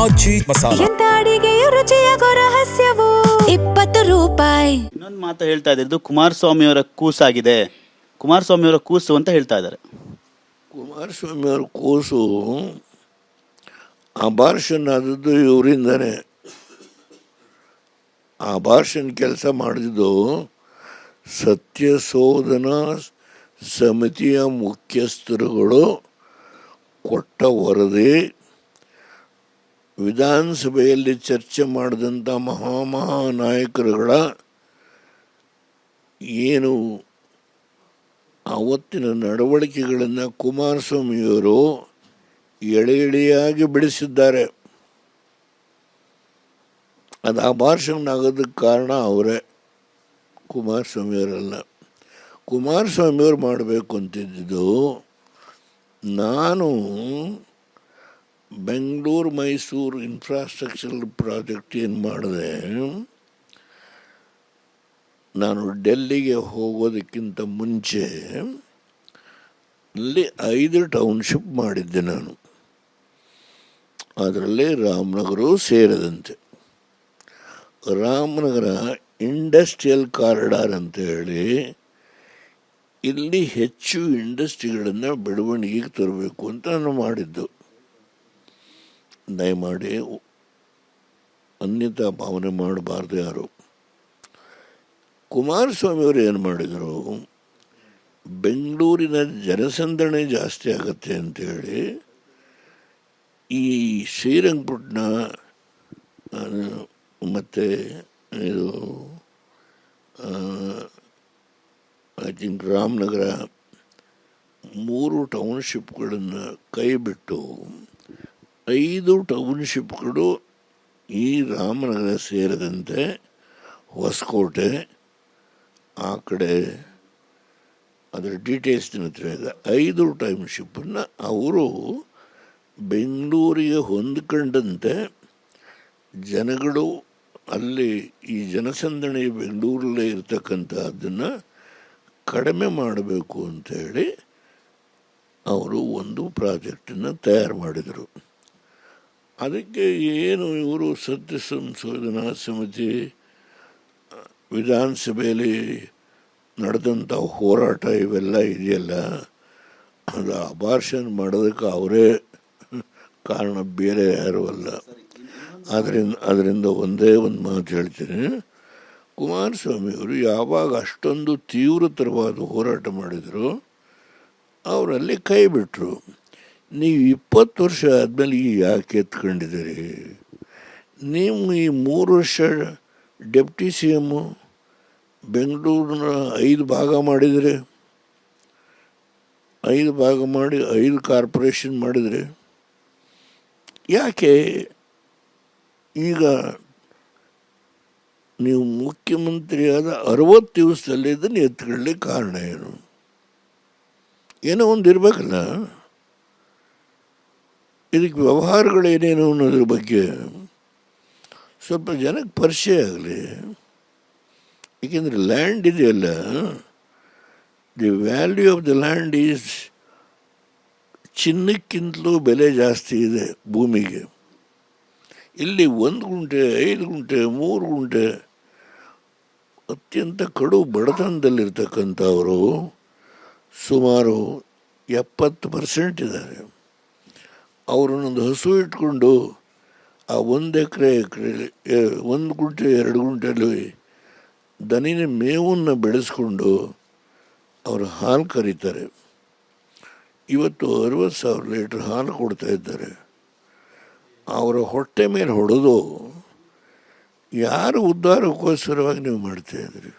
ಆಚಿ ಮಸಾಲ. ಎಂತ ಅಡಿಗೆಯ ರುಚಿಯಾಗೋ ರಹಸ್ಯವು 20 ರೂಪಾಯಿ. ಇನ್ನೊಂದು ಮಾತು ಹೇಳ್ತಾ ಇದ್ದು ಕುಮಾರಸ್ವಾಮಿಯವರ ಕೂಸಾಗಿದೆ, ಕುಮಾರಸ್ವಾಮಿಯವರ ಕೂಸು ಅಂತ ಹೇಳ್ತಾ ಇದ್ದಾರೆ. ಕುಮಾರಸ್ವಾಮಿಯವ್ರ ಕೂಸು ಅಬಾರ್ಷನ್ ಆದದ್ದು ಇವರಿಂದನೇ. ಅಬಾರ್ಷನ್ ಕೆಲಸ ಮಾಡಿದ್ದು ಸತ್ಯಶೋಧನಾ ಸಮಿತಿಯ ಮುಖ್ಯಸ್ಥರುಗಳು ಕೊಟ್ಟ ವರದಿ, ವಿಧಾನಸಭೆಯಲ್ಲಿ ಚರ್ಚೆ ಮಾಡಿದಂಥ ಮಹಾನಾಯಕರುಗಳ ಏನು ಆವತ್ತಿನ ನಡವಳಿಕೆಗಳನ್ನು ಕುಮಾರಸ್ವಾಮಿಯವರು ಎಳೆ ಎಳೆಯಾಗಿ ಬಿಡಿಸಿದ್ದಾರೆ. ಅದು ಅಬಾರ್ಷನ್ ಆಗೋದಕ್ಕೆ ಕಾರಣ ಅವರೇ, ಕುಮಾರಸ್ವಾಮಿಯವರಲ್ಲ. ಕುಮಾರಸ್ವಾಮಿಯವರು ಮಾಡಬೇಕು ಅಂತಿದ್ದು, ನಾನು ಬೆಂಗಳೂರು ಮೈಸೂರು ಇನ್ಫ್ರಾಸ್ಟ್ರಕ್ಚರ್ ಪ್ರಾಜೆಕ್ಟ್ ಏನು ಮಾಡಿದೆ, ನಾನು ಡೆಲ್ಲಿಗೆ ಹೋಗೋದಕ್ಕಿಂತ ಮುಂಚೆ ಅಲ್ಲಿ 5 ಟೌನ್ಶಿಪ್ ಮಾಡಿದ್ದೆ ನಾನು, ಅದರಲ್ಲಿ ರಾಮನಗರ ಸೇರಿದಂತೆ. ರಾಮನಗರ ಇಂಡಸ್ಟ್ರಿಯಲ್ ಕಾರಿಡಾರ್ ಅಂತ ಹೇಳಿ ಇಲ್ಲಿ ಹೆಚ್ಚು ಇಂಡಸ್ಟ್ರಿಗಳನ್ನು ಬೆಳವಣಿಗೆಗೆ ತರಬೇಕು ಅಂತ ನಾನು ಮಾಡಿದ್ದು. ದಯಮಾಡಿ ಅನ್ಯತಾ ಭಾವನೆ ಮಾಡಬಾರ್ದು ಯಾರು. ಕುಮಾರಸ್ವಾಮಿಯವರು ಏನು ಮಾಡಿದರು, ಬೆಂಗಳೂರಿನ ಜನಸಂದಣಿ ಜಾಸ್ತಿ ಆಗತ್ತೆ ಅಂಥೇಳಿ ಈ ಶ್ರೀರಂಗಪಟ್ಟಣ ಮತ್ತು ಇದು ಐ ಥಿಂಕ್ ರಾಮನಗರ 3 ಟೌನ್ಶಿಪ್ಗಳನ್ನು ಕೈ ಬಿಟ್ಟು 5 ಟೌನ್ಶಿಪ್ಗಳು ಈ ರಾಮನಗರ ಸೇರಿದಂತೆ ಹೊಸಕೋಟೆ ಆ ಕಡೆ ಅದರ ಡೀಟೇಲ್ಸ್ ಹತ್ರ ಇದೆ. 5 ಟೌನ್ಶಿಪ್ಪನ್ನು ಅವರು ಬೆಂಗಳೂರಿಗೆ ಹೊಂದ್ಕೊಂಡಂತೆ ಜನಗಳು ಅಲ್ಲಿ ಈ ಜನಸಂದಣಿ ಬೆಂಗಳೂರಲ್ಲೇ ಇರ್ತಕ್ಕಂಥದ್ದನ್ನು ಕಡಿಮೆ ಮಾಡಬೇಕು ಅಂಥೇಳಿ ಅವರು ಒಂದು ಪ್ರಾಜೆಕ್ಟನ್ನು ತಯಾರು ಮಾಡಿದರು. ಅದಕ್ಕೆ ಏನು ಇವರು ಸತ್ಯ ಸಂಶೋಧನಾ ಸಮಿತಿ ವಿಧಾನಸಭೆಯಲ್ಲಿ ನಡೆದಂಥ ಹೋರಾಟ ಇವೆಲ್ಲ ಇದೆಯಲ್ಲ, ಅದು ಅಬಾರ್ಷನ್ ಮಾಡೋದಕ್ಕೆ ಅವರೇ ಕಾರಣ, ಬೇರೆ ಯಾರೂ ಅಲ್ಲ. ಅದರಿಂದ ಒಂದೇ ಒಂದು ಮಾತು ಹೇಳ್ತೀನಿ, ಕುಮಾರಸ್ವಾಮಿಯವರು ಯಾವಾಗ ಅಷ್ಟೊಂದು ತೀವ್ರತರವಾದ ಹೋರಾಟ ಮಾಡಿದರು ಅವರಲ್ಲಿ ಕೈ ಬಿಟ್ಟರು. ನೀವು 20 ವರ್ಷ ಆದಮೇಲೆ ಯಾಕೆ ಎತ್ಕೊಂಡಿದ್ದೀರಿ? ನೀವು ಈ 3 ವರ್ಷ ಡೆಪ್ಟಿ ಸಿ ಎಮ್ಮು ಬೆಂಗಳೂರನ್ನ 5 ಭಾಗ ಮಾಡಿದರೆ, 5 ಭಾಗ ಮಾಡಿ 5 ಕಾರ್ಪೊರೇಷನ್ ಮಾಡಿದರೆ, ಯಾಕೆ ಈಗ ನೀವು ಮುಖ್ಯಮಂತ್ರಿಯಾದ 60 ದಿವಸದಲ್ಲಿ ಇದನ್ನು ಎತ್ಕೊಳ್ಳಿಕ್ಕೆ ಕಾರಣ ಏನು? ಏನೋ ಒಂದು ಇರಬೇಕಲ್ಲ, ಇದಕ್ಕೆ ವ್ಯವಹಾರಗಳೇನೇನು ಅನ್ನೋದ್ರ ಬಗ್ಗೆ ಸ್ವಲ್ಪ ಜನಕ್ಕೆ ಪರಿಚಯ ಆಗಲಿ. ಏಕೆಂದರೆ ಲ್ಯಾಂಡ್ ಇದೆಯಲ್ಲ, the value of the land is ಚಿನ್ನಕ್ಕಿಂತಲೂ ಬೆಲೆ ಜಾಸ್ತಿ ಇದೆ ಭೂಮಿಗೆ. ಇಲ್ಲಿ 1 ಗುಂಟೆ 5 ಗುಂಟೆ 3 ಗುಂಟೆ ಅತ್ಯಂತ ಕಡು ಬಡತನದಲ್ಲಿರ್ತಕ್ಕಂಥವರು ಸುಮಾರು 70% ಇದ್ದಾರೆ. ಅವರನ್ನೊಂದು ಹಸು ಇಟ್ಕೊಂಡು ಆ 1 ಎಕರೆ 1 ಗುಂಟೆ 2 ಗುಂಟೆಯಲ್ಲಿ ದನಿನ ಮೇವನ್ನು ಬೆಳೆಸ್ಕೊಂಡು ಅವರು ಹಾಲು ಕರೀತಾರೆ. ಇವತ್ತು 60,000 ಲೀಟ್ರ್ ಹಾಲು ಕೊಡ್ತಾ ಇದ್ದಾರೆ. ಅವರ ಹೊಟ್ಟೆ ಮೇಲೆ ಹೊಡೆದು ಯಾರು ಉದ್ಧಾರಕ್ಕೋಸ್ಕರವಾಗಿ ನೀವು ಮಾಡ್ತಾಯಿದ್ರಿ?